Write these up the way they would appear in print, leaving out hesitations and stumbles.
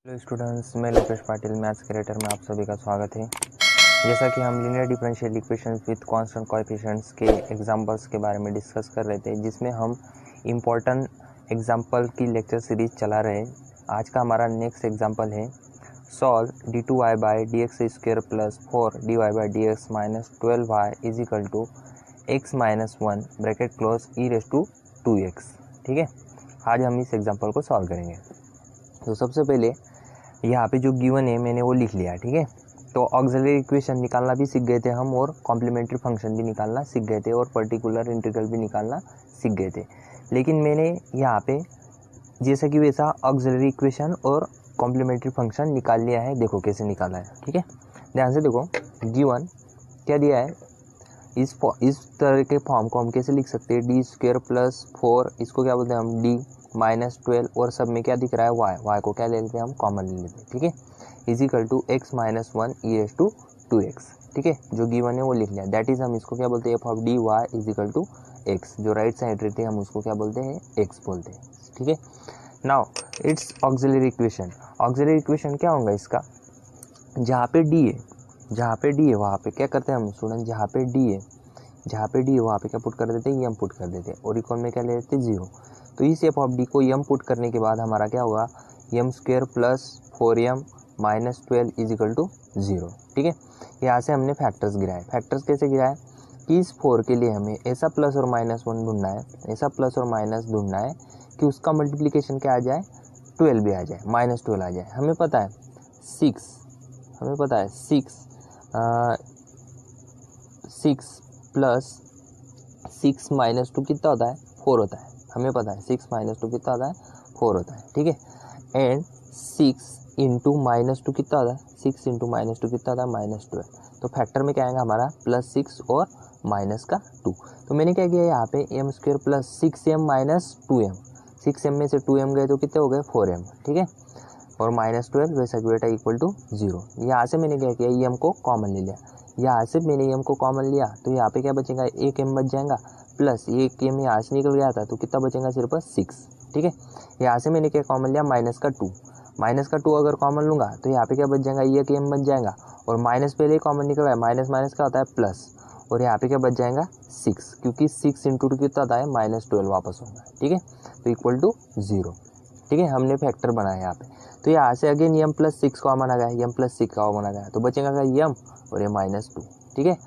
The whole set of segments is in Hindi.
हेलो स्टूडेंट्स, मैं लोकेश पाटिल मैथ्स क्रिएटर में आप सभी का स्वागत है। जैसा कि हम linear differential equations with constant coefficients के एग्जांपल्स के बारे में डिस्कस कर रहे थे, जिसमें हम इम्पोर्टेंट एग्जांपल की लेक्चर सीरीज चला रहे हैं। आज का हमारा नेक्स्ट एग्जांपल है solve d2y by D X square plus 4dy by D X minus 12y is equal to x minus 1 bracket close E raise to 2x। ठीक है, आज हम इस एग्जाम्पल को सॉल्व करेंगे। तो सबसे पहले यहाँ पे जो गिवन है मैंने वो लिख लिया। ठीक है, तो ऑक्सिलरी इक्वेशन निकालना भी सीख गए थे हम, और कॉम्प्लीमेंट्री फंक्शन भी निकालना सीख गए थे, और पर्टिकुलर इंटीग्रल भी निकालना सीख गए थे। लेकिन मैंने यहाँ पे जैसा कि वैसा ऑक्सिलरी इक्वेशन और कॉम्प्लीमेंट्री फंक्शन निकाल लिया है। देखो कैसे निकाला है। ठीक है, ध्यान से देखो, गिवन क्या दिया है, इस तरह के फॉर्म को हम कैसे लिख सकते हैं, डी स्क्वेयर प्लस 4, इसको क्या बोलते हैं हम, डी माइनस 12, और सब में क्या दिख रहा है, वाई को क्या ले लेते हैं हम, कॉमन ले लेते हैं। ठीक है, is equal to X minus 1 E raise to 2x। ठीक है, जो गिवन है वो लिख लिया। दैट इज हम इसको क्या बोलते हैं, F of D Y is equal to X. जो राइट साइड रहते हैं हम उसको क्या बोलते हैं, एक्स बोलते हैं। ठीक है, now it's auxiliary equation. Auxiliary equation क्या होगा इसका, जहाँ पे डी है, वहाँ पे क्या करते हैं हम स्टूडेंट, जहाँ पे डी है वहाँ पे क्या पुट कर देते हैं, एम पुट कर देते हैं, और इक्वल में क्या ले लेते हैं, 0। तो इस एफ ऑफ डी को एम पुट करने के बाद हमारा क्या होगा, M square plus 4m minus 12 is equal to 0। ठीक है, यहाँ से हमने फैक्टर्स गिराए। फैक्टर्स कैसे गिराए कि इस 4 के लिए हमें ऐसा प्लस और माइनस 1 ढूंढना है, ऐसा प्लस और माइनस ढूंढना है कि उसका मल्टीप्लीकेशन क्या आ जाए, 12 भी आ जाए, माइनस 12 आ जाए। हमें पता है 6 प्लस 6 माइनस 2 कितना होता है, 4 होता है। हमें पता है 6 माइनस 2 कितना होता है, 4 होता है। ठीक है, एंड 6 इंटू माइनस 2 कितना होता है, 6 इंटू माइनस 2 कितना होता है, माइनस 12। तो फैक्टर में क्या आएगा हमारा, प्लस 6 और माइनस का 2। तो मैंने क्या किया यहाँ पे, M square plus 6m minus 2m, 6m में से 2m गए तो कितने हो गए, 4m। ठीक है, और माइनस 12 वैसा कि बेटा इक्वल टू 0। यहाँ से मैंने क्या किया, एम को कॉमन ले लिया। यहाँ से मैंने एम को कॉमन लिया तो यहाँ पे क्या बचेगा, एक एम बच जाएगा, प्लस एक एम यहाँ से निकल गया था तो कितना बचेगा, सिर्फ 6। ठीक है, यहाँ से मैंने क्या कॉमन लिया, माइनस का 2। माइनस का 2 अगर कॉमन लूँगा तो यहाँ पे क्या बच जाएगा, एक एम बच जाएगा, और माइनस पहले ही कॉमन निकल गया, माइनस माइनस का होता है प्लस, और यहाँ पे क्या बच जाएगा 6, क्योंकि 6 इंटू 2 कितना होता है, माइनस 12 वापस होगा। ठीक है, तो इक्वल टू 0। ठीक है, हमने फैक्टर बनाया यहाँ पे। तो यहाँ से अगेन एम प्लस 6 कॉमन आ गया, एम प्लस 6 कॉमन आ गया, तो बचेगा एम और ये माइनस 2। ठीक है,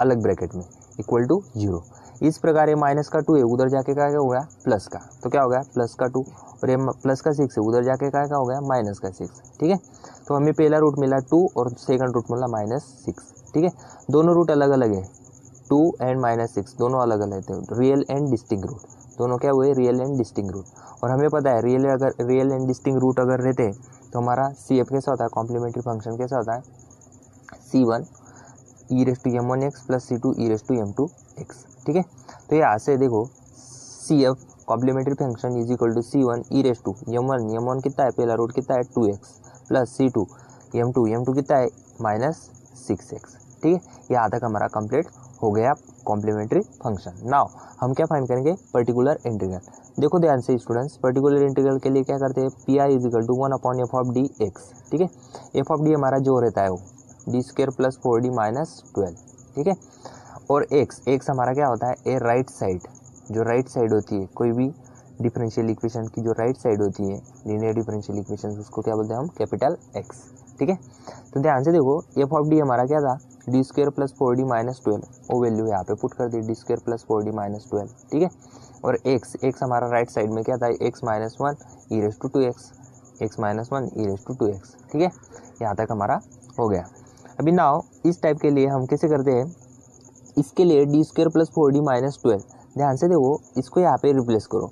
अलग ब्रैकेट में इक्वल टू 0। इस प्रकार ये माइनस का 2 है, उधर जाके क्या हो गया, प्लस का, तो क्या हो गया, प्लस का 2, और ये प्लस का 6 है, उधर जाके क्या हो गया, माइनस का 6। ठीक है, तो हमें पहला रूट मिला 2 और सेकंड रूट मिला माइनस 6। ठीक है, दोनों रूट अलग अलग है, 2 एंड माइनस 6 दोनों अलग अलग थे, रियल एंड डिस्टिंक्ट रूट दोनों क्या हुए, रियल एंड डिस्टिंक्ट रूट। और हमें पता है रियल एंड डिस्टिंक्ट रूट अगर रहते तो हमारा सी एफ कैसा होता है, कॉम्प्लीमेंट्री फंक्शन कैसा होता है, C1 E raise to m1x plus C2 E raise to m2x। ठीक है, तो यहाँ से देखो C F complementary function is equal to C1 E raise to m1 कितना है, पहला रूट कितना है 2x, प्लस C2 m2 कितना है, माइनस 6x। ठीक है, यहाँ तक हमारा कंप्लीट हो गया कॉम्प्लीमेंट्री फंक्शन। नाउ हम क्या फाइंड करेंगे, पर्टिकुलर इंटीग्रल। देखो ध्यान से स्टूडेंट्स, पर्टिकुलर इंटीग्रल के लिए क्या करते हैं, P I is equal to 1 upon F of D X. ठीक है, एफ ऑफ डी हमारा जो रहता है वो D square plus 4d minus 12। ठीक है, और एक्स हमारा क्या होता है, ए राइट साइड, जो राइट साइड होती है कोई भी डिफरेंशियल इक्वेशन की, जो राइट साइड होती है लीनियर डिफरेंशियल इक्वेशन, उसको क्या बोलते हैं हम, कैपिटल एक्स। ठीक है, तो ध्यान से देखो एफ ऑफ डी हमारा क्या था, D square plus 4d minus 12, वो वैल्यू यहाँ पे पुट कर दी, D square plus 4d minus 12। ठीक है, और एक्स हमारा राइट साइड में क्या था, X minus 1 E raise to 2x, X minus 1 E raise to 2x। ठीक है, यहाँ तक हमारा हो गया। अभी नाउ इस टाइप के लिए हम कैसे करते हैं, इसके लिए D square plus 4d minus 12, ध्यान से देखो इसको यहाँ पे रिप्लेस करो।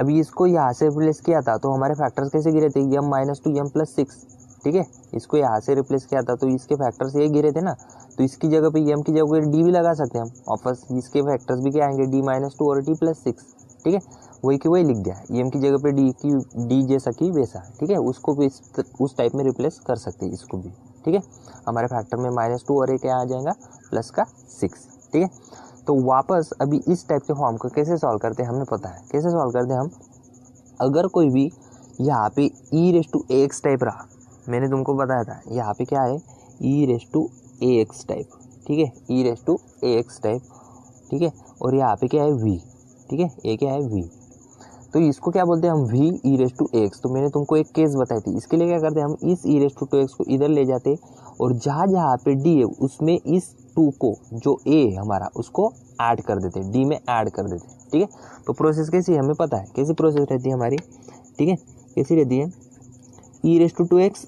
अभी इसको यहाँ से रिप्लेस किया था तो हमारे फैक्टर्स कैसे गिरे थे, m माइनस 2 m प्लस 6। ठीक है, इसको यहाँ से रिप्लेस किया था तो इसके फैक्टर्स ये गिरे थे ना, तो इसकी जगह पे m की जगह पे d भी लगा सकते हैं हम, वापस इसके फैक्टर्स भी क्या आएंगे, d माइनस 2 और d प्लस 6। ठीक है, वही की वही लिख दिया, m की जगह पे d जैसा कि वैसा। ठीक है, उसको भी उस टाइप में रिप्लेस कर सकते हैं इसको भी। ठीक है, हमारे फैक्टर में माइनस 2 और क्या आ जाएगा, प्लस का 6। ठीक है, तो वापस अभी इस टाइप के फॉर्म को कैसे सॉल्व करते हैं, हमें पता है कैसे सॉल्व करते हैं हम। अगर कोई भी यहाँ पे E raise to A X type रहा, मैंने तुमको बताया था यहाँ पे क्या है E raise to A X type, ठीक है, E raise to A X type, ठीक है, और यहाँ पे क्या है वी, ठीक है, ए क्या है वी, तो इसको क्या बोलते हैं हम V E raise to A X. तो मैंने तुमको एक केस बताई थी, इसके लिए क्या करते हैं हम इस ई रेस टू टू एक्स को इधर ले जाते और जहाँ जहाँ पे डी है उसमें इस टू को जो ए हमारा उसको ऐड कर देते, डी में ऐड कर देते, ठीक है। तो प्रोसेस कैसी है हमें पता है, कैसी प्रोसेस रहती है हमारी, ठीक है, कैसी रहती है, E raise to to x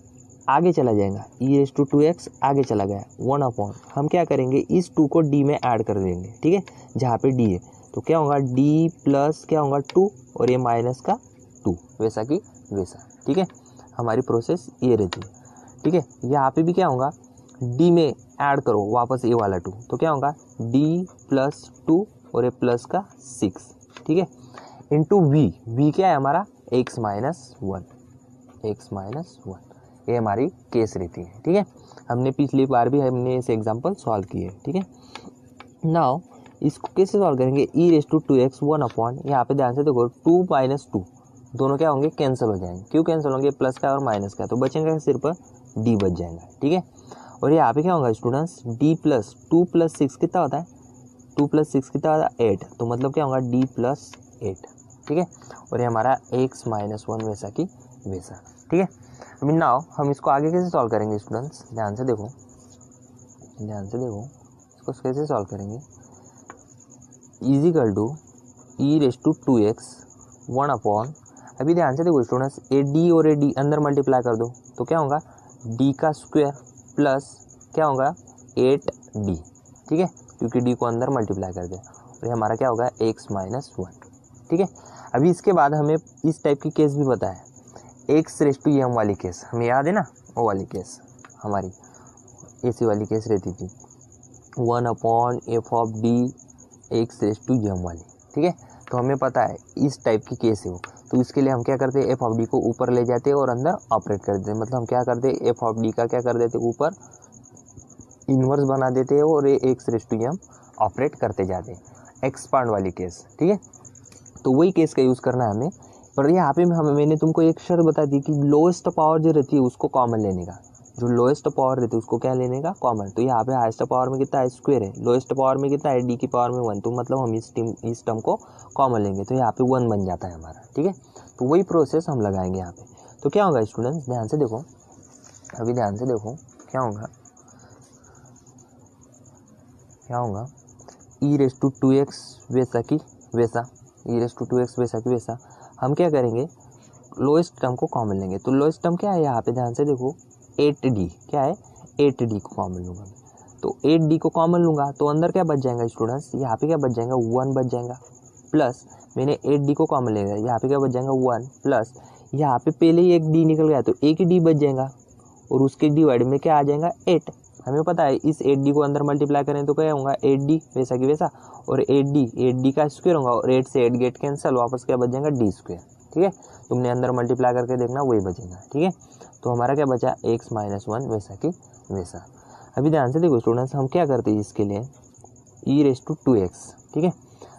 आगे चला जाएगा, ई रेस टू टू एक्स आगे चला गया 1/, हम क्या करेंगे इस टू को डी में ऐड कर देंगे, ठीक है, जहाँ पे डी है, तो क्या होगा डी प्लस क्या होगा 2 और ये माइनस का 2, वैसा कि वैसा, ठीक है, हमारी प्रोसेस ये रहती है, ठीक है। यहाँ पे भी क्या होगा डी में ऐड करो वापस ये वाला 2, तो क्या होगा डी प्लस 2 और ये प्लस का 6, ठीक है, इंटू वी, वी क्या है हमारा x माइनस 1, ये हमारी केस रहती है, ठीक है। हमने पिछली बार भी हमने इसे एग्जांपल सॉल्व किए, ठीक है। नाउ इसको कैसे सॉल्व करेंगे, ई रेस टू 2x 1/, यहाँ पे ध्यान से देखो 2 माइनस 2 दोनों क्या होंगे कैंसिल हो जाएंगे, क्यों कैंसिल होंगे, प्लस का और माइनस का, तो बचेगा सिर्फ डी बच जाएगा, ठीक है। और यहाँ पे क्या होगा स्टूडेंट्स डी प्लस 2 प्लस 6 कितना होता है, 2 प्लस 6 कितना होता है 8, तो मतलब क्या होगा डी प्लस 8, ठीक है, और ये हमारा x माइनस 1 वैसा की वैसा, ठीक है। अभी नाउ हम इसको आगे कैसे सॉल्व करेंगे स्टूडेंट्स, ध्यान से देखो इसको कैसे सॉल्व करेंगे, is equal to E raise to 2x 1/, अभी ध्यान से देखो स्टूडेंट्स ए डी और ए डी अंदर मल्टीप्लाई कर दो, तो क्या होगा डी का स्क्वायर प्लस क्या होगा 8d, ठीक है, क्योंकि डी को अंदर मल्टीप्लाई कर दे, और ये हमारा क्या होगा x माइनस 1, ठीक है। अभी इसके बाद हमें इस टाइप की केस भी पता है, एक्स रेस टू एम वाली केस हमें याद है ना, वो वाली केस हमारी ऐसी वाली केस रहती थी 1/f(d) x raise to M वाली, ठीक है। तो हमें पता है इस टाइप की केस है वो, तो इसके लिए हम क्या करते हैं f(d) को ऊपर ले जाते हैं और अंदर ऑपरेट कर देते हैं, मतलब हम क्या करते हैं f(d) का क्या कर देते हैं ऊपर इन्वर्स बना देते हैं और ये X raise to M operate करते जाते हैं, एक्सपांड वाली केस, ठीक है। तो वही केस का यूज़ करना है हमें, पर यहाँ पे मैंने तुमको एक शर्त बता दी कि लोएस्ट पावर जो रहती है उसको कॉमन लेने का, जो लोएस्ट पावर रहती है उसको क्या लेने का कॉमन, तो यहाँ पे हाईएस्ट पावर में कितना है स्क्वायर है, लोएस्ट पावर में कितना है डी की पावर में 1, तो मतलब हम इस टर्म को कॉमन लेंगे, तो यहाँ पे 1 बन जाता है हमारा, ठीक है। तो वही प्रोसेस हम लगाएंगे यहाँ पे, तो क्या होगा स्टूडेंट्स ध्यान से देखो, अभी ध्यान से देखो क्या होगा ई रेस टू 2x वैसा की वैसा, ई रेस टू 2x वैसा की वैसा, हम क्या करेंगे लोएस्ट टर्म को कॉमन लेंगे, तो लोएस्ट टर्म क्या है यहाँ पे ध्यान से देखो 8d, क्या है 8d को कॉमन लूँगा, तो 8d को कॉमन लूँगा तो अंदर क्या बच जाएगा स्टूडेंट्स, यहाँ पे क्या बच जाएगा 1 बच जाएगा, प्लस मैंने 8d को कॉमन ले लिया, यहाँ पे क्या बच जाएगा 1, प्लस यहाँ पे पहले ही एक d निकल गया तो एक ही d बच जाएगा, और उसके डिवाइड में क्या आ जाएगा 8, हमें पता है इस 8d को अंदर मल्टीप्लाई करें तो क्या होगा 8d वैसा की वैसा, और 8d का स्क्वायर होगा और 8 से 8 गेट कैंसिल, वापस क्या बच जाएगा d स्क्वायर, ठीक है, तुमने अंदर मल्टीप्लाई करके देखना वही बचेगा, ठीक है। तो हमारा क्या बचा x माइनस 1 वैसा की वैसा। अभी ध्यान से देखो स्टूडेंट्स हम क्या करते हैं इसके लिए ई रेस टू 2x, ठीक है,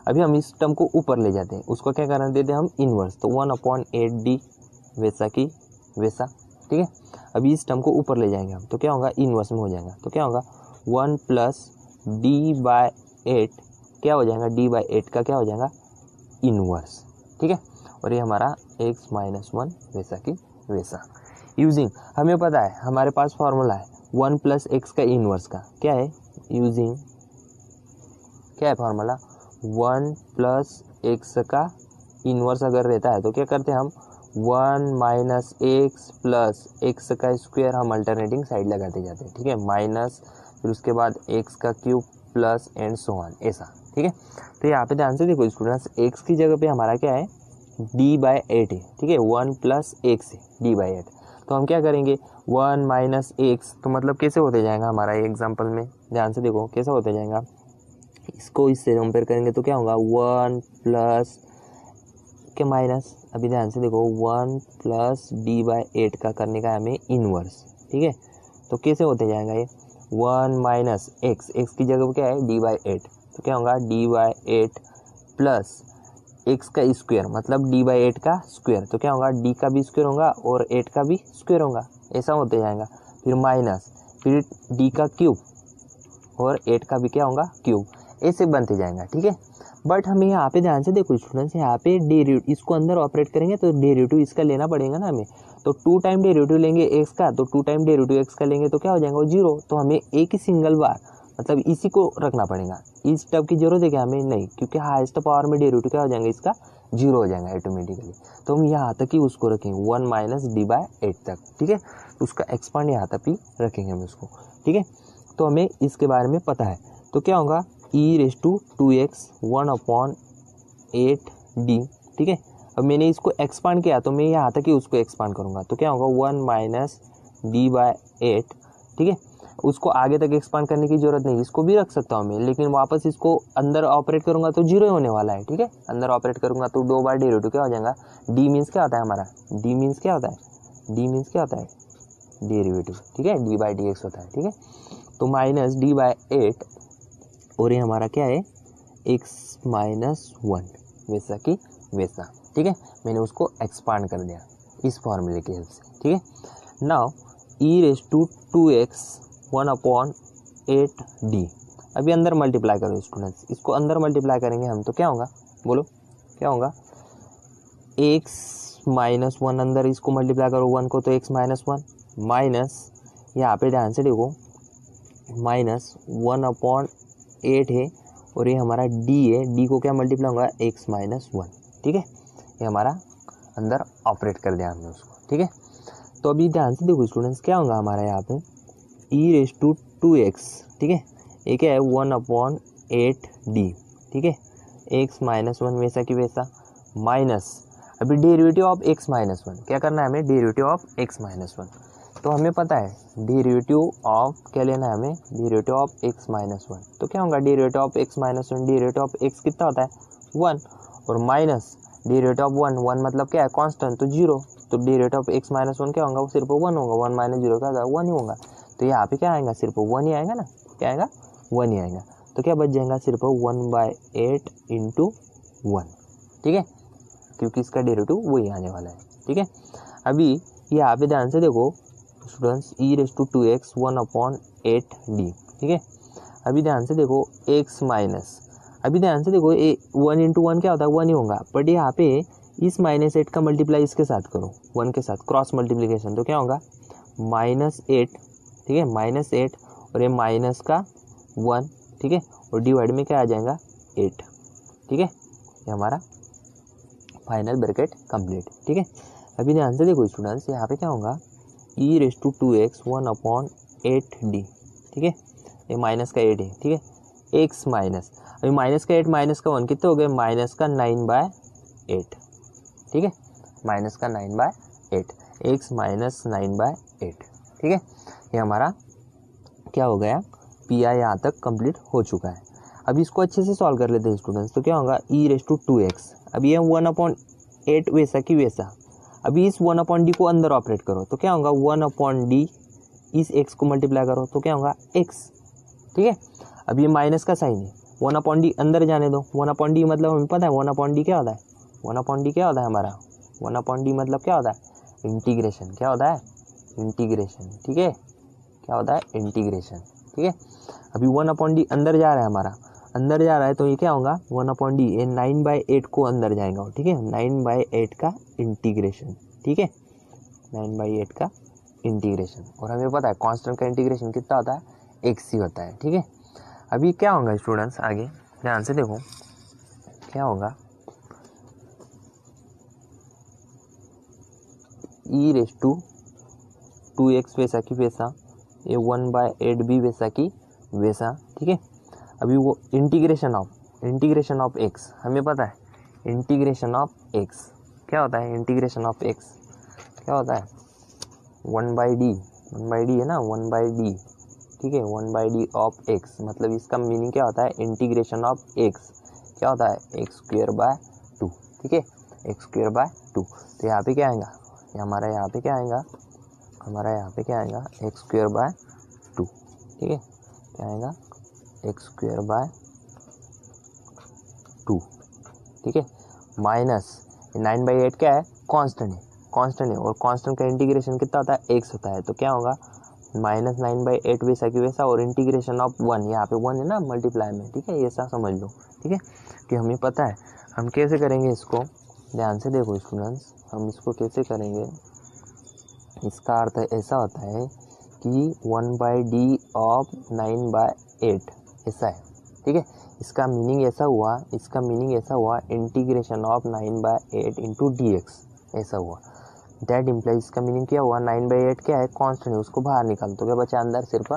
अभी हम इस टर्म को ऊपर ले जाते हैं, उसको क्या करना देते हैं हम इनवर्स, तो 1/8d वैसा की वैसा, ठीक है। अभी इस टर्म को ऊपर ले जाएंगे हम, तो क्या होगा इनवर्स में हो जाएगा, तो क्या होगा 1 प्लस d/8 क्या हो जाएगा, d/8 का क्या हो जाएगा इनवर्स, ठीक है, और ये हमारा x माइनस 1 वैसा की वैसा। यूजिंग हमें पता है हमारे पास फॉर्मूला है 1 प्लस एक्स का इनवर्स का, क्या है यूजिंग क्या है फॉर्मूला 1 प्लस एक्स का इनवर्स अगर रहता है तो क्या करते हैं हम 1 माइनस एक्स प्लस एक्स का स्क्वायर हम अल्टरनेटिंग साइड लगाते जाते हैं, ठीक है, माइनस फिर उसके बाद एक्स का cube plus and so on ऐसा, ठीक है। तो यहाँ पे ध्यान से देखो स्टूडेंट्स एक्स की जगह पे हमारा क्या है d/8 है, ठीक है, 1 प्लस एक्स है d/8, तो हम क्या करेंगे 1 माइनस एक्स, तो मतलब कैसे होते जाएगा हमारा एग्जाम्पल में, ध्यान से देखो कैसा होते जाएगा, इसको इससे कंपेयर करेंगे तो क्या होगा 1 प्लस के माइनस, अभी ध्यान से देखो 1 प्लस d/8 का करने का हमें इनवर्स, ठीक है, तो कैसे होते जाएगा ये 1 माइनस एक्स, एक्स की जगह क्या है d/8, तो क्या होगा d/8 प्लस एक्स का स्क्वायर मतलब डी बाई 8 का स्क्वायर, तो क्या होगा डी का भी स्क्वायर होगा और 8 का भी स्क्वायर होगा, ऐसा होते जाएगा। फिर माइनस फिर डी का क्यूब और 8 का भी क्या होगा क्यूब, ऐसे बनते जाएगा। ठीक है, बट हमें यहाँ पे ध्यान से देखो स्टूडेंट्स, यहाँ पे डेरिवेटिव इसको अंदर ऑपरेट करेंगे तो डेरिवेटिव इसका लेना पड़ेगा ना हमें। तो 2 टाइम डेरिवेटिव लेंगे एक्स का, तो 2 टाइम डेरिवेटिव एक्स का लेंगे तो क्या हो जाएगा वो 0। तो हमें एक ही सिंगल बार मतलब इसी को रखना पड़ेगा। इस टर्म की जरूरत है क्या हमें? नहीं, क्योंकि हाईएस्ट पावर में डेरिवेटिव क्या हो जाएगा इसका 0 हो जाएगा ऑटोमेटिकली। तो हम यहाँ तक ही उसको रखेंगे 1 माइनस डी बाई 8 तक। ठीक है, उसका एक्सपांड यहाँ तक ही रखेंगे हम उसको। ठीक है, तो हमें इसके बारे में पता है। तो क्या होगा e⁻²x 1/8d। ठीक है, अब मैंने इसको एक्सपांड किया तो मैं यहाँ तक ही उसको एक्सपांड करूँगा, तो क्या होगा 1 माइनस डी बाई 8। ठीक है, उसको आगे तक एक्सपांड करने की जरूरत नहीं, इसको भी रख सकता हूँ मैं, लेकिन वापस इसको अंदर ऑपरेट करूंगा तो 0 होने वाला है। ठीक है, अंदर ऑपरेट करूंगा तो 2 बार डेरिवेटिव क्या हो जाएगा, डी मीन्स क्या होता है हमारा, डी मीन्स क्या होता है, डी मीन्स क्या होता है डेरिवेटिव। ठीक है, डी बाई डी एक्स होता है। ठीक है, तो माइनस डी बाई 8 और ये हमारा क्या है एक्स माइनस 1, वैसा कि वैसा। ठीक है, मैंने उसको एक्सपांड कर दिया इस फॉर्मूले की हेल्प से। ठीक है, नाउ e⁻²x 1/8d। अभी अंदर मल्टीप्लाई करो स्टूडेंट्स, इसको अंदर मल्टीप्लाई करेंगे हम तो क्या होगा, बोलो क्या होगा, x माइनस 1 अंदर इसको मल्टीप्लाई करो 1 को तो x माइनस 1 माइनस यहाँ पे ध्यान से देखो माइनस 1/8 है और ये हमारा d है, d को क्या मल्टीप्लाई होगा x माइनस 1। ठीक है, ये हमारा अंदर ऑपरेट कर दिया हमने उसको। ठीक है, तो अभी ध्यान से देखो स्टूडेंट्स क्या होगा हमारा यहाँ पे e⁻²x। ठीक है, ये क्या है 1/8d। ठीक है, x माइनस 1 वैसा कि वैसा माइनस अभी डेरिवेटिव ऑफ x माइनस 1, क्या करना है हमें डेरिवेटिव ऑफ x माइनस 1। तो हमें पता है डेरिवेटिव ऑफ क्या लेना है हमें, डेरिवेटिव ऑफ x माइनस 1। तो क्या होगा derivative of x minus 1, derivative of x कितना होता है 1 और माइनस डेरिवेटिव ऑफ 1 मतलब क्या है कांस्टेंट तो 0। तो डेरिवेटिव ऑफ x माइनस 1 क्या होगा वो सिर्फ 1 होगा, 1 माइनस 0 क्या होगा 1 ही होगा। तो यहाँ पे क्या आएगा सिर्फ 1 ही आएगा ना, क्या आएगा 1 ही आएगा। तो क्या बच जाएगा सिर्फ 1/8 इंटू 1। ठीक है, क्योंकि इसका डेरिवेटिव वही आने वाला है। ठीक है, अभी यहाँ पे ध्यान से देखो स्टूडेंट्स e⁻²x 1/8d। ठीक है, अभी ध्यान से देखो x माइनस, अभी ध्यान से देखो 1 इंटू 1 क्या होता है 1 ही होगा, बट यहाँ पे इस माइनस 8 का मल्टीप्लाई इसके साथ करो 1 के साथ क्रॉस मल्टीप्लीकेशन, तो क्या होगा -8। ठीक है, -8 और ये माइनस का 1। ठीक है, और डिवाइड में क्या आ जाएगा 8। ठीक है, ये हमारा फाइनल ब्रैकेट कंप्लीट। ठीक है, अभी ध्यान से देखो स्टूडेंट्स यहाँ पे क्या होगा e⁻²x 1/8d। ठीक है, ये माइनस का 8 है। ठीक है, x माइनस अभी माइनस का 8 माइनस का 1 कितने हो गए माइनस का 9/8। ठीक है, माइनस का 9/8 x माइनस 9/8। ठीक है, ये हमारा क्या हो गया पी आई यहाँ तक कंप्लीट हो चुका है। अब इसको अच्छे से सॉल्व कर लेते हैं स्टूडेंट्स। तो क्या होगा e⁻²x, अभी ये 1/8 वैसा कि वैसा, अभी इस 1/d को अंदर ऑपरेट करो तो क्या होगा 1/d, इस x को मल्टीप्लाई करो तो क्या होगा x। ठीक है, अब ये माइनस का साइन है 1/d अंदर जाने दो, 1/d मतलब हमें पता है 1/d क्या होता है, 1/d क्या होता है हमारा 1/d मतलब क्या होता है इंटीग्रेशन, क्या होता है इंटीग्रेशन। ठीक है, क्या होता है इंटीग्रेशन। ठीक है, अभी 1/d अंदर जा रहा है हमारा, अंदर जा रहा है तो ये क्या होगा 1/d, ये 9/8 को अंदर जाएगा। ठीक है, 9/8 का इंटीग्रेशन। ठीक है, 9/8 का इंटीग्रेशन, और हमें पता है कांस्टेंट का इंटीग्रेशन कितना होता है x ही होता है। ठीक है, अभी क्या होगा स्टूडेंट्स आगे ध्यान से देखो क्या होगा e⁻²x वैसा कि वैसा, ये 1/8 भी वैसा कि वैसा। ठीक है, अभी वो इंटीग्रेशन ऑफ x हमें पता है, इंटीग्रेशन ऑफ x क्या होता है, इंटीग्रेशन ऑफ x क्या होता है 1/d है ना 1/d। ठीक है, 1/d ऑफ x मतलब इसका मीनिंग क्या होता है इंटीग्रेशन ऑफ x क्या होता है x²/2। ठीक है, x²/2। तो यहाँ पे क्या आएगा हमारा यहाँ पे क्या आएगा x²/2। ठीक है, क्या आएगा x²/2। ठीक है, माइनस 9/8 क्या है, कांस्टेंट है, कांस्टेंट है, और कांस्टेंट का इंटीग्रेशन कितना होता है, x होता है, तो क्या होगा -9/8 वैसा की वैसा, और इंटीग्रेशन ऑफ 1, यहाँ पे 1 है ना मल्टीप्लाई में, ठीक है, ये ऐसा समझ लो, ठीक है, कि हमें पता है हम कैसे करेंगे इसको, ध्यान से देखो स्टूडेंट्स, हम इसको कैसे करेंगे। इसका अर्थ ऐसा होता है कि 1/d ऑफ 9/8 ऐसा है, ठीक है, इसका मीनिंग ऐसा हुआ, इसका मीनिंग ऐसा हुआ इंटीग्रेशन ऑफ 9/8 इंटू dx ऐसा हुआ। दैट इम्प्लाइज, इसका मीनिंग क्या हुआ, 9/8 क्या है, कांस्टेंट है, उसको बाहर निकाल तो क्या बचा अंदर, सिर्फ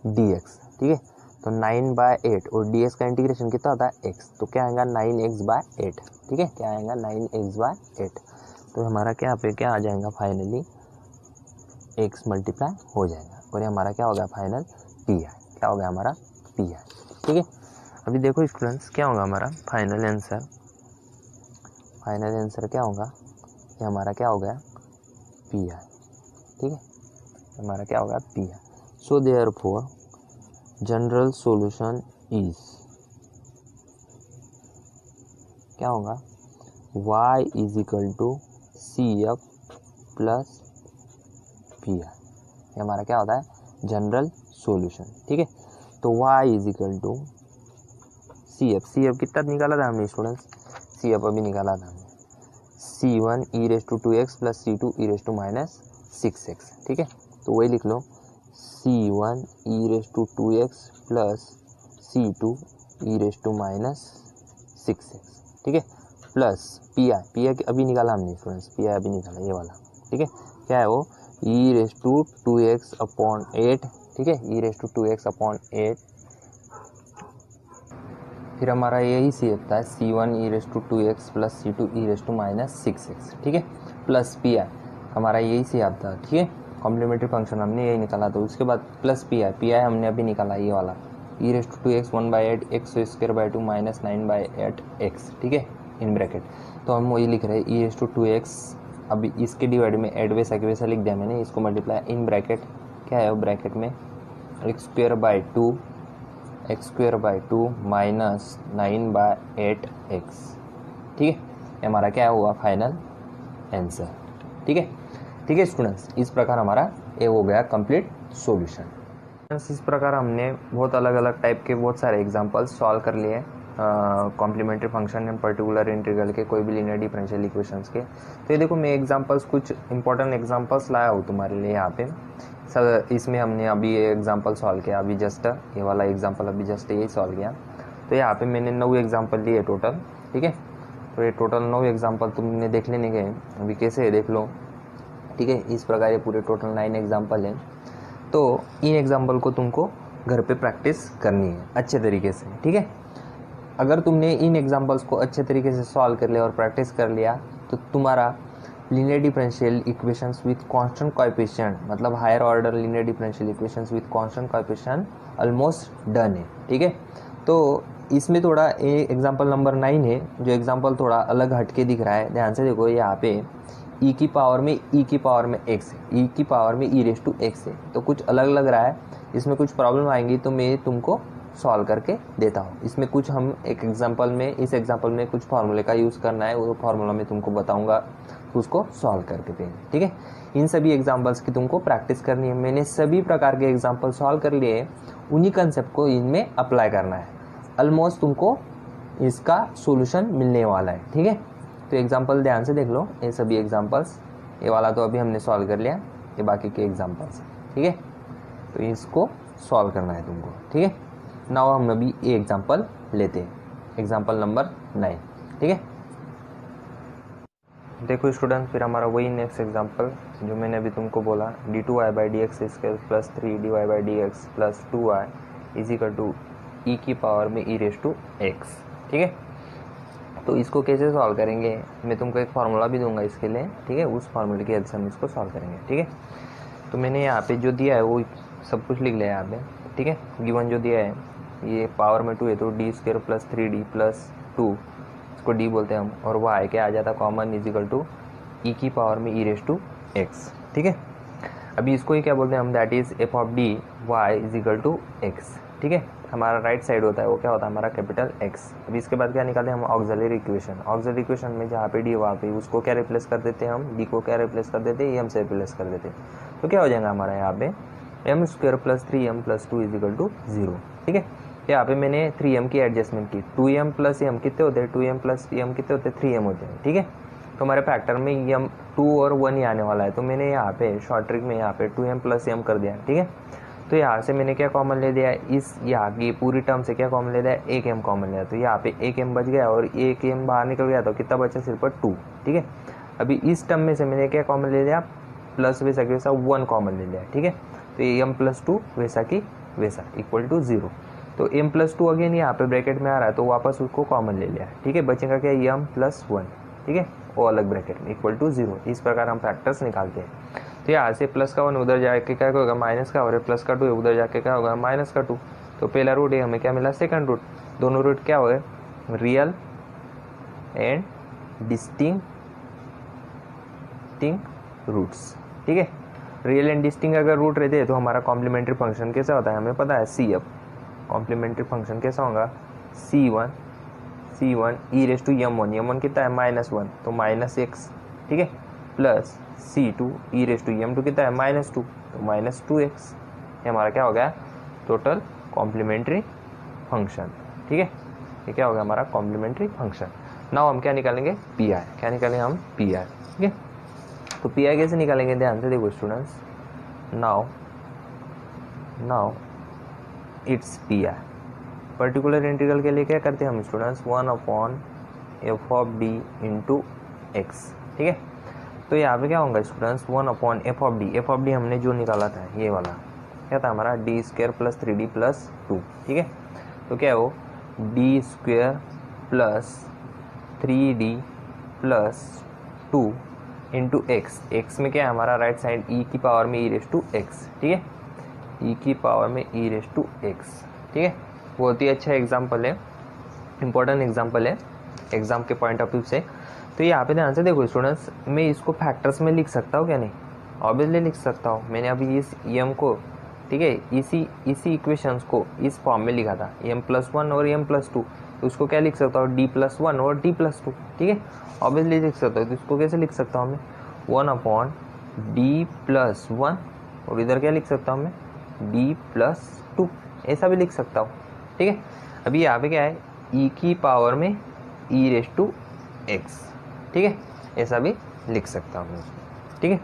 dx, ठीक है, तो 9/8 और dx का इंटीग्रेशन कितना होता है, x, तो क्या आएगा 9x/8, ठीक है, क्या आएगा 9x/8, तो हमारा क्या पे क्या आ जाएगा फाइनली x मल्टीप्लाई हो जाएगा, और ये हमारा क्या होगा फाइनल पी आई, क्या होगा हमारा पी आई, ठीक है। अभी देखो स्टूडेंट्स क्या होगा हमारा फाइनल आंसर, फाइनल आंसर क्या होगा, ये हमारा क्या हो गया पी आई, ठीक है, हमारा क्या होगा P I. So therefore general solution is क्या होगा, y is equal to C F plus P I, ये हमारा क्या होता है जनरल सॉल्यूशन, ठीक है, तो y is equal to C F कितना निकाला था हमने स्टूडेंट्स, सी एफ अभी निकाला था हमने C1 e⁻² plus C2 e⁻6x, ठीक है, तो वही लिख लो C1 e⁻² plus C2 e⁻6x, ठीक है, प्लस पी आई अभी निकाला हमने स्टूडेंट्स, पी आई अभी निकाला ये वाला, ठीक है, क्या है वो e⁻²x/8, ठीक है, e⁻²x/8, फिर हमारा यही सी होता है C1 e⁻² plus C2 e⁻6x, ठीक है, प्लस पी आई हमारा यही सी आता है, ठीक है, कॉम्प्लीमेंट्री फंक्शन हमने यही निकाला, तो उसके बाद प्लस पी आई हमने अभी निकाला ये वाला e⁻² 1/8 x² 9/8x, ठीक है, इन ब्रैकेट, तो हम वही लिख रहे हैं e⁻²x, अभी इसके डिवाइड में एड वैसा कि वैसा लिख दिया मैंने, इसको मल्टीप्लाई इन ब्रैकेट क्या है वो ब्रैकेट में x² माइनस 9/8x, ठीक है, ये हमारा क्या हुआ फाइनल आंसर, ठीक है, ठीक है स्टूडेंट्स, इस प्रकार हमारा ये हो गया कंप्लीट सॉल्यूशन। इस प्रकार हमने बहुत अलग अलग टाइप के बहुत सारे एग्जांपल्स सॉल्व कर लिए complementary function and particular integral के, कोई भी लीनियर डिफरेंशियल इक्वेशंस के। तो ये देखो मैं एग्जांपल्स कुछ इंपॉर्टेंट एग्जांपल्स लाया हूँ तुम्हारे लिए यहाँ पे सर, इसमें हमने अभी ये एग्जांपल सॉल्व किया, अभी जस्ट ये वाला एग्जांपल अभी जस्ट यही सॉल्व किया, तो यहाँ पे मैंने 9 एग्जांपल लिए टोटल, ठीक है, तो ये टोटल 9 एग्जांपल तुमने देख लेने गए, अभी कैसे है देख लो, ठीक है, इस प्रकार ये पूरे टोटल 9 एग्जांपल हैं, तो इन एग्जांपल को तुमको घर पे प्रैक्टिस करनी है अच्छे तरीके से, ठीक है। अगर तुमने इन एग्जांपल्स को अच्छे तरीके से सॉल्व कर लिया और प्रैक्टिस कर लिया तो तुम्हारा linear differential equations with constant coefficient, मतलब higher order linear differential equations with constant coefficient almost done है, ठीक है। तो इसमें थोड़ा एग्जांपल नंबर 9 है, जो एग्जांपल थोड़ा अलग हटके दिख रहा है, ध्यान से देखो, यहाँ पे e की पावर में x है, e की पावर में e⁻x है, तो कुछ अलग लग रहा है, इसमें कुछ प्रॉब्लम आएंगी तो मैं तुमको सॉल्व करके देता हूँ। इसमें कुछ हम एक एग्जांपल में, इस एग्जांपल में कुछ फार्मूले का यूज़ करना है, वो फार्मूला मैं तुमको बताऊंगा, तो उसको सॉल्व करके देंगे, ठीक है। इन सभी एग्जांपल्स की तुमको प्रैक्टिस करनी है, मैंने सभी प्रकार के एग्जांपल सॉल्व कर लिए, उन्हीं कंसेप्ट को इनमें अप्लाई करना है, ऑलमोस्ट तुमको इसका सोल्यूशन मिलने वाला है, ठीक है। तो एग्जाम्पल ध्यान से देख लो, ये सभी एग्जाम्पल्स, ये वाला तो अभी हमने सॉल्व कर लिया, ये बाकी के एग्जाम्पल्स, ठीक है, तो इसको सॉल्व करना है तुमको, ठीक है। नाउ हम अभी ये एग्जाम्पल लेते हैं, एग्जाम्पल नंबर 9, ठीक है। देखो स्टूडेंट, फिर हमारा वही नेक्स्ट एग्जाम्पल जो मैंने अभी तुमको बोला, d2y/dx² plus 3dy/dx plus 2y is equal to e की पावर में e⁻x, ठीक है। तो इसको कैसे सॉल्व करेंगे, मैं तुमको एक फार्मूला भी दूंगा इसके लिए, ठीक है, उस फार्मूले की हेल्प से हम इसको सॉल्व करेंगे, ठीक है। तो मैंने यहाँ पे जो दिया है वो सब कुछ लिख लिया यहाँ पे, ठीक है। गिवन जो दिया है ये पावर में 2 है, तो d² प्लस 3d प्लस 2, इसको d बोलते हैं हम, और y क्या आ जाता common is equal to e की पावर में e⁻x, ठीक है। अभी इसको ही क्या बोलते हैं हम, that is f of d y is equal to x, ठीक है। हमारा राइट साइड होता है वो क्या होता है हमारा कैपिटल एक्स। अभी इसके बाद क्या निकालें हम ऑक्सिलरी इक्वेशन। ऑक्सिलरी इक्वेशन में जहाँ पे डी वहाँ पे उसको क्या रिप्लेस कर देते हैं हम, डी को क्या रिप्लेस कर देते हैं, एम से रिप्लेस कर देते हैं। तो क्या हो जाएगा हमारा यहाँ पे M square plus 3m plus 2 is equal to 0। ठीक है, यहाँ पे मैंने 3m की एडजस्टमेंट की। 2m प्लस m कितने होते हैं, 2m प्लस m कितने होते हैं, 3m होते हैं। ठीक है, तो हमारे फैक्टर में m 2 और 1 ही आने वाला है, तो मैंने यहाँ पे शॉर्ट ट्रिक में यहाँ पे 2m प्लस m कर दिया। ठीक है, तो यहाँ से मैंने क्या कॉमन ले दिया, इस यहाँ की पूरी टर्म से क्या कॉमन ले दिया, एक m कॉमन लिया। तो यहाँ पे एक m बच गया और एक m बाहर निकल गया, तो कितना बचा सिर्फ 2। ठीक है, अभी इस टर्म में से मैंने क्या कॉमन ले लिया, प्लस वैसा की वैसा 1 कॉमन ले लिया। ठीक है, तो ये m प्लस 2 वैसा की वैसा इक्वल टू 0। तो m प्लस 2 अगेन यहाँ पे ब्रैकेट में आ रहा है, तो वापस उसको कॉमन ले लिया। ठीक है, बचेगा क्या m प्लस 1। ठीक है, वो अलग ब्रैकेट में इक्वल टू 0। इस प्रकार हम फैक्टर्स निकालते हैं। तो यहाँ से प्लस का 1 उधर जाके क्या होगा माइनस का, और प्लस का 2 उधर जाके क्या होगा माइनस का 2। तो पहला रूट है, हमें क्या मिला सेकंड रूट। दोनों रूट क्या हुए, रियल एंड डिस्टिंक्ट रूट्स। ठीक है, रियल एंड डिस्टिंक्ट अगर रूट रहते हैं तो हमारा कॉम्प्लीमेंट्री फंक्शन कैसा होता है हमें पता है, सी एफ। कॉम्प्लीमेंट्री फंक्शन कैसा होगा, C1 E raise to m1, m1 कितना है -1 तो -x। ठीक है, plus C2 E raise to m2 कितना है -2 तो -2x। ये हमारा क्या हो गया टोटल कॉम्प्लीमेंट्री फंक्शन। ठीक है, ये क्या होगा हमारा कॉम्प्लीमेंट्री फंक्शन। नाउ हम क्या निकालेंगे, पी आई। क्या निकालेंगे हम, पी आई। ठीक है, तो पी आई कैसे निकालेंगे, ध्यान से देखो students. Now it's P I. Particular integral के लिए क्या करते हैं हम स्टूडेंट्स, 1/f(d) इंटू एक्स। ठीक है, तो यहाँ पे क्या होगा स्टूडेंट्स, 1/f(d). f(d) हमने जो निकाला था ये वाला क्या था हमारा, d² प्लस 3d प्लस 2। ठीक है, तो क्या है वो d² plus 3d plus 2 into x. X में क्या है हमारा राइट साइड e की पावर में e रेस टू एक्स। ठीक है, e की पावर में e रेस टू एक्स। ठीक है, बहुत ही अच्छा एग्जाम्पल है, इंपॉर्टेंट एग्जाम्पल है एग्जाम के पॉइंट ऑफ व्यू से। तो यहाँ पे ध्यान से देखो स्टूडेंट्स, मैं इसको फैक्टर्स में लिख सकता हूँ क्या, नहीं ऑब्वियसली लिख सकता हूँ। मैंने अभी इस m को, ठीक है, इसी इक्वेशंस को इस फॉर्म में लिखा था, m+1 और m+2। तो उसको क्या लिख सकता हूँ, d+1 और d+2। ठीक है, ऑब्वियसली लिख सकता हूँ। तो इसको कैसे लिख सकता हूँ मैं, 1/d+1 और इधर क्या लिख सकता हूँ मैं, d+2, ऐसा भी लिख सकता हूँ। ठीक है, अभी यहाँ पे क्या है, e की पावर में e रेस टू एक्स। ठीक है, ऐसा भी लिख सकता हूँ। ठीक है,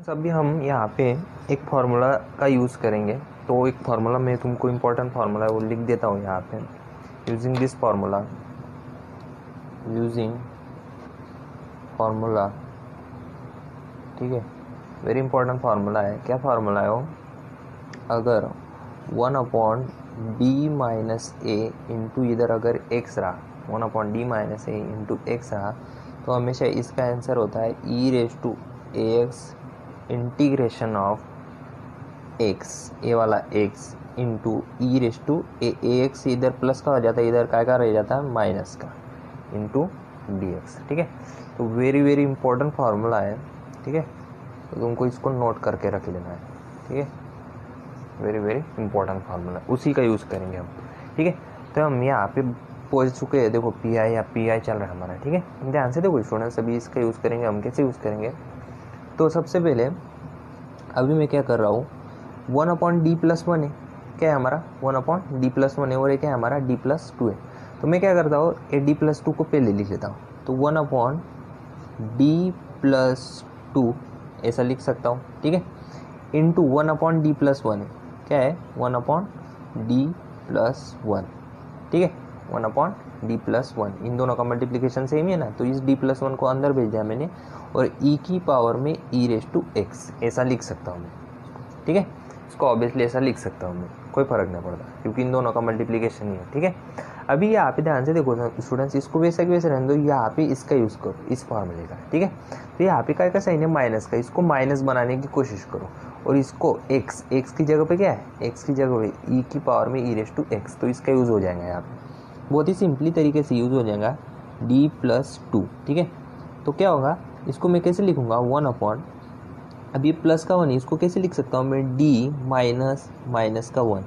अभी हम यहाँ पे एक फार्मूला का यूज़ करेंगे। तो एक फार्मूला में तुमको इम्पोर्टेंट फार्मूला है वो लिख देता हूँ यहाँ पे। यूजिंग दिस फार्मूला, ठीक है, वेरी इंपॉर्टेंट फार्मूला है। क्या फार्मूला है वो, अगर 1/d माइनस ए इंटू इधर अगर x रहा, 1/d माइनस ए इंटू एक्स रहा, तो हमेशा इसका आंसर होता है e raise to ax integration of x, A वाला x into E raise to ax। इधर प्लस का हो जाता है, इधर क्या रह जाता है माइनस का, इंटू dx। ठीक है, तो वेरी वेरी इंपॉर्टेंट फार्मूला है। ठीक है, तो तुमको इसको नोट करके रख लेना है। ठीक है, वेरी वेरी इंपॉर्टेंट फार्मूला, उसी का यूज़ करेंगे हम। ठीक है, तो हम यहाँ पे पहुँच चुके हैं, देखो पी आई चल रहा है हमारा। ठीक है, ध्यान से देखो स्टूडेंट्स, अभी इसका यूज़ करेंगे हम। कैसे यूज़ करेंगे, तो सबसे पहले अभी मैं क्या कर रहा हूँ, 1/d+1 है, क्या है हमारा 1/d+1 है, और ये क्या है हमारा d+2 है। तो मैं क्या करता हूँ, ये d+2 को पहले लिख लेता हूँ। तो 1/d+2 ऐसा लिख सकता हूँ। ठीक है, इंटू 1/d+1 है, क्या है 1/d+1। ठीक है, 1/d+1, इन दोनों का मल्टीप्लिकेशन सेम ही है ना, तो इस d+1 को अंदर भेज दिया मैंने, और e की पावर में e रेस टू एक्स ऐसा लिख सकता हूँ मैं। ठीक है, इसको ऑब्वियसली ऐसा लिख सकता हूँ मैं, कोई फर्क नहीं पड़ता क्योंकि इन दोनों का मल्टीप्लिकेशन ही है। ठीक है, अभी यहाँ पे ध्यान से देखो स्टूडेंट्स, इसको वैसा कि वैसे रहने दो, यहाँ पे इसका यूज़ करो, इस फॉर्मूले का। ठीक है, तो यहाँ पे का साइन है माइनस का, इसको माइनस बनाने की कोशिश करो, और इसको एक्स की जगह पे क्या है, एक्स की जगह पे ई की पावर में ई रेस टू एक्स, तो इसका यूज़ हो जाएगा यहाँ पे, बहुत ही सिंपली तरीके से यूज़ हो जाएगा d+2। ठीक है, तो क्या होगा, इसको मैं कैसे लिखूँगा, 1/, अब ये प्लस का 1 है, इसको कैसे लिख सकता हूँ मैं, d माइनस का 1,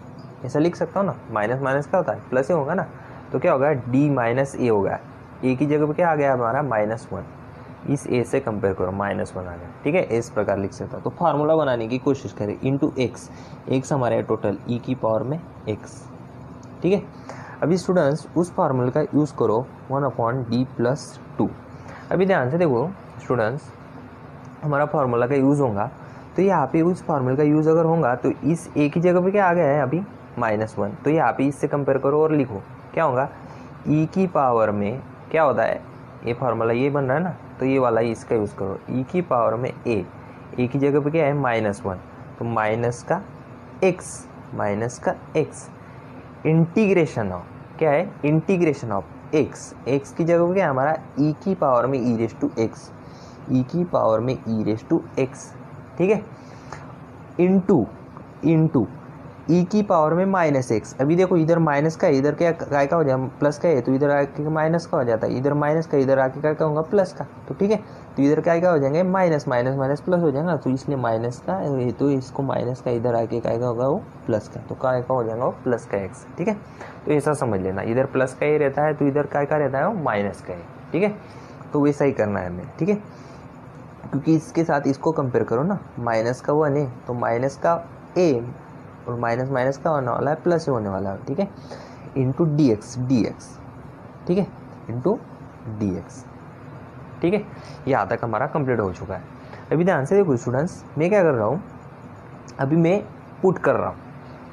ऐसा लिख सकता हूँ ना, माइनस माइनस क्या होता है, प्लस ही होगा ना, तो क्या होगा डी माइनस ए होगा, ए की जगह पे क्या आ गया हमारा -1, इस ए से कंपेयर करो -1 आ गया, ठीक है, इस प्रकार लिख सकता। तो फार्मूला बनाने की कोशिश करें, इंटू एक्स, एक्स हमारे टोटल ई की पावर में एक्स, ठीक है। अभी स्टूडेंट्स उस फार्मूले का यूज़ करो 1/d+2। अभी ध्यान से देखो स्टूडेंट्स, हमारा फार्मूला का यूज़ होगा, तो यहाँ पे उस फार्मूले का यूज़ अगर होगा तो इस ए की जगह पे क्या आ गया है अभी -1, तो यहाँ पे इससे कंपेयर करो और लिखो क्या होगा, ई की पावर में क्या होता है, ये फार्मूला ये बन रहा है ना, तो ये वाला इसका यूज़ करो, ई की पावर में ए की जगह पे क्या है -1, तो माइनस का एक्स इंटीग्रेशन ऑफ क्या है, इंटीग्रेशन ऑफ एक्स की जगह पे क्या है हमारा ई की पावर में ई रेस टू एक्स, ई की पावर में ई रेस टू एक्स, ठीक है, इंटू ई की पावर में -x। अभी देखो इधर माइनस का है, इधर क्या काय का हो जाए प्लस का है, तो इधर आके माइनस का हो जाता है, इधर माइनस का, इधर आके क्या होगा प्लस का, तो ठीक है, तो इधर क्या हो जाएंगे माइनस माइनस माइनस प्लस हो जाएगा, तो इसलिए माइनस का, तो इसको माइनस का इधर आके क्या होगा वो प्लस का, तो काय का हो जाएगा वो प्लस का x, ठीक है। तो ऐसा समझ लेना, इधर प्लस का ही रहता है तो इधर काय का रहता है वो माइनस का है, ठीक है। तो वैसा ही करना है हमें, ठीक है, क्योंकि इसके साथ इसको कंपेयर करो ना, माइनस का 1 है तो माइनस का a और माइनस माइनस का होने वाला है प्लस होने वाला है, ठीक है, इंटू dx, ठीक है, इंटू dx, ठीक है। यहाँ तक हमारा कंप्लीट हो चुका है। अभी ध्यान से देखो स्टूडेंट्स, मैं क्या कर रहा हूँ, अभी मैं पुट कर रहा हूँ,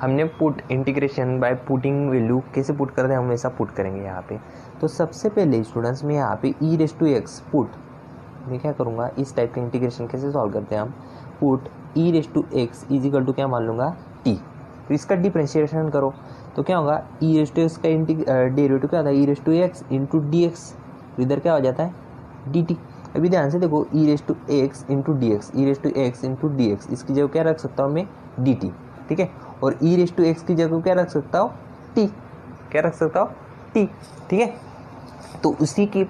हमने put integration by putting value कैसे पुट करते हैं, हम ऐसा पुट करेंगे यहाँ पे। तो सबसे पहले स्टूडेंट्स मैं यहाँ पे E raise to x put, मैं क्या करूँगा, इस टाइप का इंटीग्रेशन कैसे सॉल्व करते हैं हम, put E raise to X is equal to क्या मान लूँगा टी, तो इसका डिफ्रेंशिएशन करो तो क्या होगा, ई रेस टू एक्स का डेरिवेटिव क्या होता है, E raise to X into D X, इधर क्या हो जाता है डी टी। अभी ध्यान से देखो E raise to X into D X, E raise to X into D X, इसकी जगह क्या रख सकता हूँ मैं डी टी, ठीक है, और ई रेस टू एक्स की जगह क्या रख सकता हूँ टी, क्या रख सकता हूँ टी, ठीक है। तो उसी की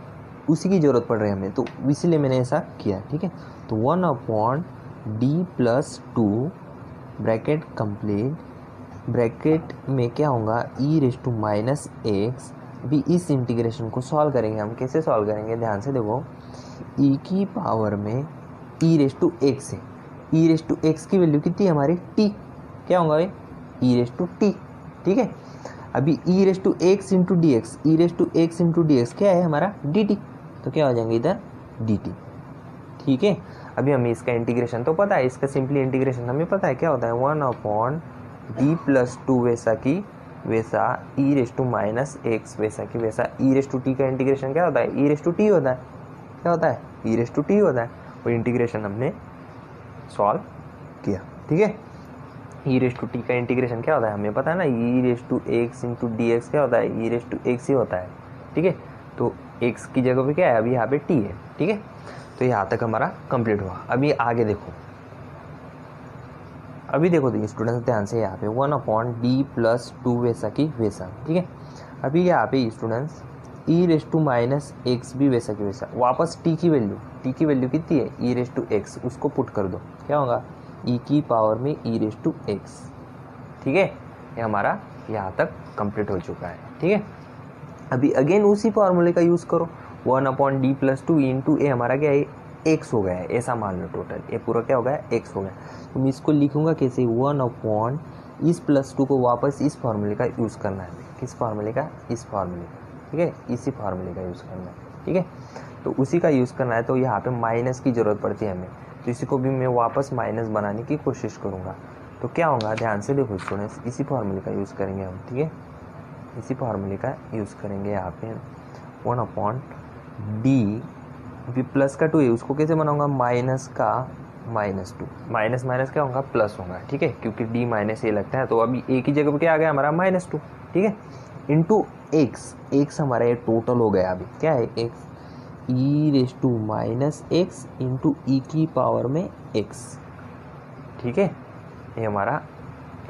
ज़रूरत पड़ रही है हमें, तो इसीलिए मैंने ऐसा किया, ठीक है। तो 1/d+2 ब्रैकेट कंप्लीट, ब्रैकेट में क्या होगा ई रेस टू -x। भी इस इंटीग्रेशन को सॉल्व करेंगे हम, कैसे सॉल्व करेंगे, ध्यान से देखो, ई की पावर में ई रेस टू एक्स है, ई रेस टू एक्स की वैल्यू कितनी है हमारी टी, क्या होगा भाई ई रेस टू टी, ठीक है। अभी E raise to X into D X, E raise to X into D X क्या है हमारा डी टी, तो क्या हो जाएंगे इधर डी टी, ठीक है। अभी हमें इसका इंटीग्रेशन तो पता है, इसका सिंपली इंटीग्रेशन हमें पता है क्या होता है, 1/d+2 वैसा की वैसा ई रेस टू -x वैसा की वैसा ई रेस टू टी का इंटीग्रेशन क्या होता है, ई रेस टू टी होता है, क्या होता है ई रेस टू टी होता है, वो इंटीग्रेशन हमने सॉल्व किया, ठीक है। ई रेस टू टी का इंटीग्रेशन क्या होता है हमें पता है ना, E raise to X into D X क्या होता है, ई रेस टू एक्स ही होता है, ठीक है। तो एक्स की जगह पे क्या है, अभी यहाँ पे टी है, ठीक है। तो यहाँ तक हमारा कंप्लीट हुआ। अभी आगे देखो, अभी देखो तो स्टूडेंट्स ध्यान से, यहाँ पे 1/d+2 वैसा की वैसा, ठीक है। अभी यहाँ पे students E raise to -x भी वैसा की वैसा, वापस टी की वैल्यू कितनी है ई रेस टू एक्स, उसको पुट कर दो, क्या होगा ई की पावर में ई रेस टू एक्स, ठीक है। ये हमारा यहाँ तक कंप्लीट हो चुका है, ठीक है। अभी अगेन उसी फॉर्मूले का यूज़ करो, 1/d+2 इंटू ए हमारा क्या है एक्स हो गया है, ऐसा मान लो, टोटल ये पूरा क्या हो गया एक्स हो गया। तो मैं इसको लिखूंगा कैसे, 1/ इस +2 को वापस इस फार्मूले का यूज़ करना है, किस फार्मूले का, इस फार्मूले का, ठीक है, इसी फार्मूले का यूज़ करना है, ठीक है। तो उसी का यूज़ करना है, तो यहाँ पे माइनस की ज़रूरत पड़ती है हमें, तो इसी को भी मैं वापस माइनस बनाने की कोशिश करूँगा। तो क्या होगा, ध्यान से देखो स्टूडेंट्स, इसी फार्मूले का यूज़ करेंगे हम, ठीक है, इसी फार्मूले का यूज़ करेंगे यहाँ पे 1/d, अभी प्लस का 2 है, उसको कैसे बनाऊंगा, माइनस का -2, माइनस माइनस क्या होगा प्लस होगा, ठीक है, क्योंकि d माइनस ए लगता है, तो अभी ए की जगह पे क्या आ गया हमारा -2, ठीक है, इंटू एक्स हमारा ये टोटल हो गया, अभी क्या है X E raise to -x into E की पावर में x, ठीक है, ये हमारा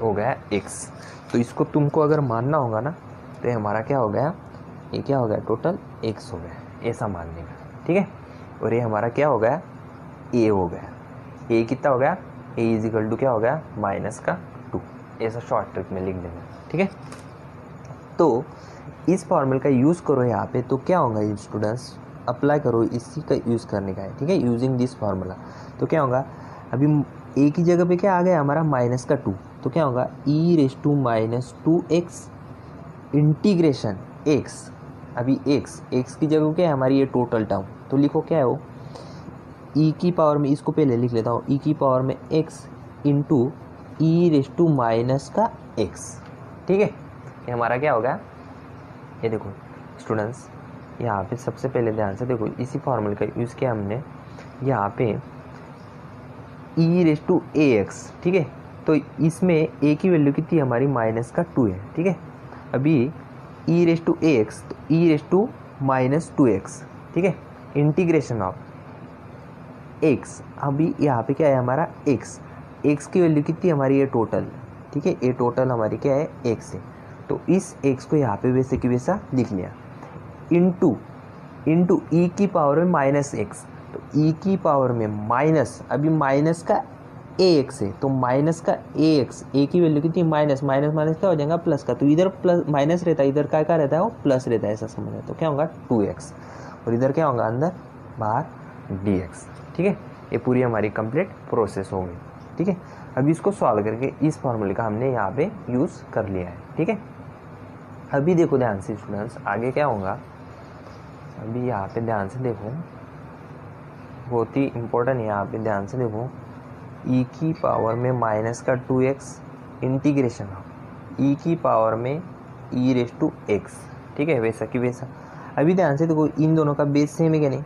हो गया x। तो इसको तुमको अगर मानना होगा ना, तो ये हमारा क्या हो गया, ये क्या हो गया टोटल x हो गया, ऐसा मानने का, ठीक है। और ये हमारा क्या हो गया a हो गया, a कितना हो गया, a इज इक्वल टू क्या हो गया -2, ऐसा शॉर्ट ट्रिक में लिख देना, ठीक है। तो इस फॉर्मूले का यूज़ करो यहाँ पे, तो क्या होगा ये स्टूडेंट्स, अप्लाई करो, इसी का यूज़ करने का है, ठीक है, यूजिंग दिस फार्मूला। तो क्या होगा, अभी ए की जगह पे क्या आ गया हमारा -2, तो क्या होगा e⁻²x इंटीग्रेशन x, अभी x की जगह क्या है हमारी ये टोटल टर्म, तो लिखो क्या है वो e की पावर में, इसको पहले लिख लेता हूँ, e की पावर में x इंटू e⁻⁻x, ठीक है। ये हमारा क्या होगा, ये देखो स्टूडेंट्स, यहाँ पे सबसे पहले ध्यान से देखो, इसी फॉर्मूले का यूज़ किया हमने यहाँ पे e⁻⁴x, ठीक है। तो इसमें a की वैल्यू कितनी हमारी -2 है, ठीक है। अभी e⁻⁴x तो e⁻⁻²x, ठीक है, इंटीग्रेशन ऑफ x, अभी यहाँ पे क्या है हमारा x की वैल्यू कितनी हमारी ये टोटल, ठीक है, ये टोटल हमारी क्या है x है, तो इस x को यहाँ पे वैसे की वैसा लिख लिया, इंटू e की पावर में -x, तो e की पावर में माइनस, अभी माइनस का ax है, तो माइनस का ax, a की वैल्यू कितनी माइनस क्या हो जाएगा प्लस का, तो इधर प्लस माइनस रहता है, इधर क्या रहता है वो प्लस रहता है, ऐसा समझ है। तो क्या होगा 2x, और इधर क्या होगा अंदर बाहर dx, ठीक है। ये पूरी हमारी कंप्लीट प्रोसेस हो गई, ठीक है। अभी इसको सॉल्व करके इस फॉर्मूले का हमने यहाँ पे यूज़ कर लिया है, ठीक है। अभी देखो ध्यान से स्टूडेंट्स, आगे क्या होगा, अभी यहाँ पे ध्यान से देखो, बहुत ही इम्पोर्टेंट है, यहाँ पे ध्यान से देखो, e की पावर में -2x इंटीग्रेशन ऑफ e की पावर में e⁻⁴x, ठीक है, वैसा कि वैसा। अभी ध्यान से देखो, इन दोनों का बेस सेम है क्या नहीं,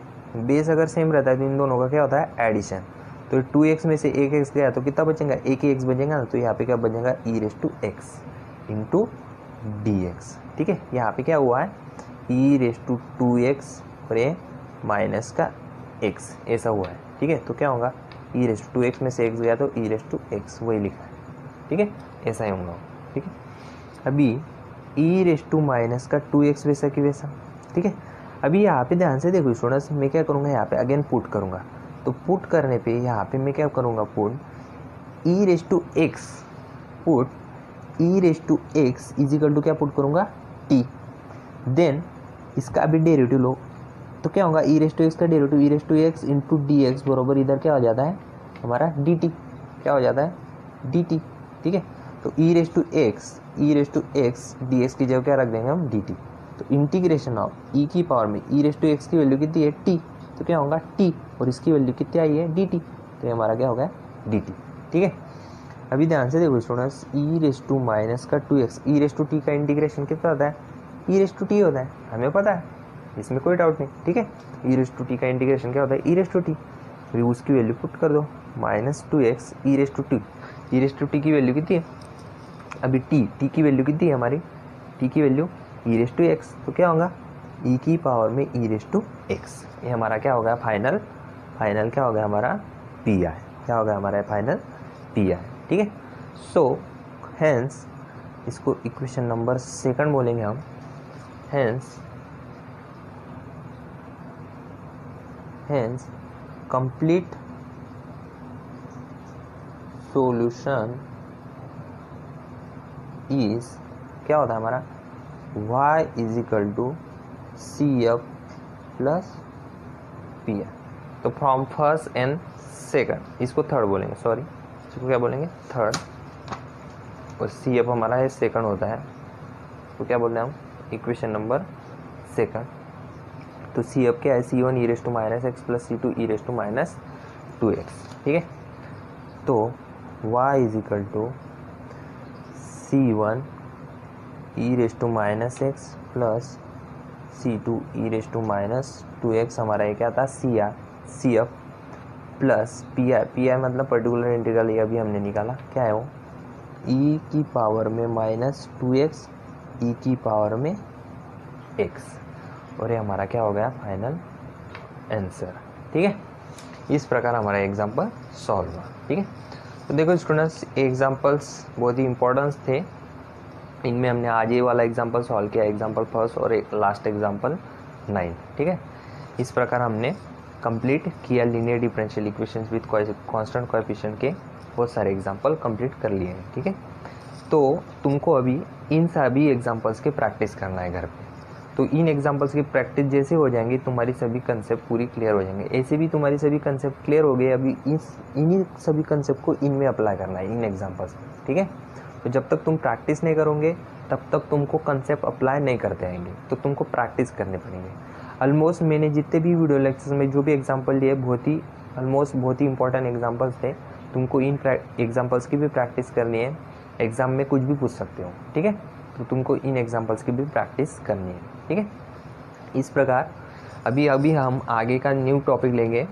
बेस अगर सेम रहता है तो इन दोनों का क्या होता है एडिशन, तो 2x में से एक x गया तो कितना बचेगा, एक ही x बचेगा ना, तो यहाँ पे क्या बचेगा e⁻⁴x इंटू dx, ठीक है। यहाँ पे क्या हुआ है e⁻2x और ये माइनस का x, ऐसा हुआ है, ठीक है। तो क्या होगा e⁻2x में से x गया तो e⁻x वही लिखा है, ठीक है, ऐसा ही होगा, ठीक है। अभी e⁻2x वैसा कि वैसा, ठीक है। अभी यहाँ पे ध्यान से देखो स्टूडेंट्स, मैं क्या करूँगा यहाँ पे अगेन पुट करूँगा, तो पुट करने पे यहाँ पे मैं क्या करूँगा put e⁻x, put e⁻x is equal to क्या पुट करूँगा t, देन इसका अभी डेरिवेटिव लो, तो क्या होगा e⁻x का डेरिवेटिव e⁻x इंटू dx बराबर इधर क्या हो जाता है हमारा dt, क्या हो जाता है dt, ठीक है। तो e⁻x dx की जगह क्या रख देंगे हम dt, तो इंटीग्रेशन ऑफ e की पावर में e⁻x की वैल्यू कितनी है t, तो क्या होगा t, और इसकी वैल्यू कितनी आई है dt, तो ये हमारा क्या होगा dt, ठीक है। अभी ध्यान से देखो स्टूडेंट्स, e⁻2x e⁻t का इंटीग्रेशन कितना होता है e⁻t होता है, हमें पता है, इसमें कोई डाउट नहीं, ठीक है। e⁻t का इंटीग्रेशन क्या होता है e⁻t, फिर उसकी वैल्यू पुट कर दो -2x e⁻t की वैल्यू कितनी है अभी t की वैल्यू कितनी है हमारी, t की वैल्यू e⁻x, तो क्या होगा e की पावर में e⁻x, ये हमारा क्या होगा फाइनल क्या होगा हमारा पी आई, क्या होगा हमारा फाइनल पी आई, ठीक है। सो हेंस इसको इक्वेशन नंबर 2 बोलेंगे हम, हेंस कंप्लीट सॉल्यूशन इज क्या होता है हमारा y is equal to CF plus P I, तो फ्रॉम फर्स्ट एंड सेकंड, इसको थर्ड बोलेंगे, सॉरी इसको क्या बोलेंगे थर्ड, और CF हमारा ये सेकंड होता है, तो क्या बोलते हैं हम इक्वेशन नंबर 2, तो CF क्या है C1 e⁻x plus C2 e⁻2x, ठीक है। तो y is equal to C1 e⁻x plus C2 e⁻2x, हमारा ये क्या था CF प्लस पी आई मतलब पर्टिकुलर इंटीग्रल, ये अभी हमने निकाला, क्या है वो e की पावर में -2x e की पावर में x, और ये हमारा क्या हो गया फाइनल आंसर, ठीक है। इस प्रकार हमारा एग्जाम्पल सॉल्व हुआ, ठीक है। तो देखो स्टूडेंट्स, एग्जाम्पल्स बहुत ही इंपॉर्टेंट थे, इनमें हमने आज ये वाला एग्जाम्पल सॉल्व किया, एग्जाम्पल फर्स्ट और एक लास्ट एग्जाम्पल 9, ठीक है। इस प्रकार हमने कंप्लीट किया linear differential equations with constant coefficient के बहुत सारे एग्जाम्पल कंप्लीट कर लिए हैं, ठीक है। तो तुमको अभी इन सभी एग्जांपल्स की प्रैक्टिस करना है घर पे। तो इन एग्जांपल्स की प्रैक्टिस जैसे हो जाएंगी तुम्हारी सभी कंसेप्ट पूरी क्लियर हो जाएंगे। ऐसे भी तुम्हारी सभी कंसेप्ट क्लियर हो गए, अभी इन्हीं सभी कंसेप्ट को इनमें अप्लाई करना है, इन एग्जांपल्स में, ठीक है। तो जब तक तुम प्रैक्टिस नहीं करोगे तब तक तुमको कंसेप्ट अप्लाई नहीं करते आएंगे, तो तुमको प्रैक्टिस करने पड़ेंगे। ऑलमोस्ट मैंने जितने भी वीडियो लेक्चर्स में जो भी एग्जाम्पल दिए बहुत ही इंपॉर्टेंट एग्जाम्पल्स थे। तुमको इन एग्जाम्पल्स की भी प्रैक्टिस करनी है, एग्जाम में कुछ भी पूछ सकते हो, ठीक है। तो तुमको इन एग्जाम्पल्स की भी प्रैक्टिस करनी है, ठीक है। इस प्रकार अभी हम आगे का न्यू टॉपिक लेंगे,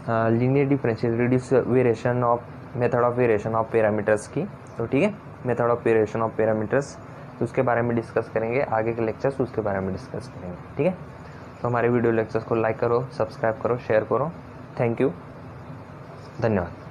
linear differential reduce variation of method of variation of parameters की। तो ठीक है, method of variation of parameters, तो उसके बारे में डिस्कस करेंगे, आगे के लेक्चर्स उसके बारे में डिस्कस करेंगे, ठीक है। तो हमारे वीडियो लेक्चर्स को लाइक करो, सब्सक्राइब करो, शेयर करो। थैंक यू, धन्यवाद।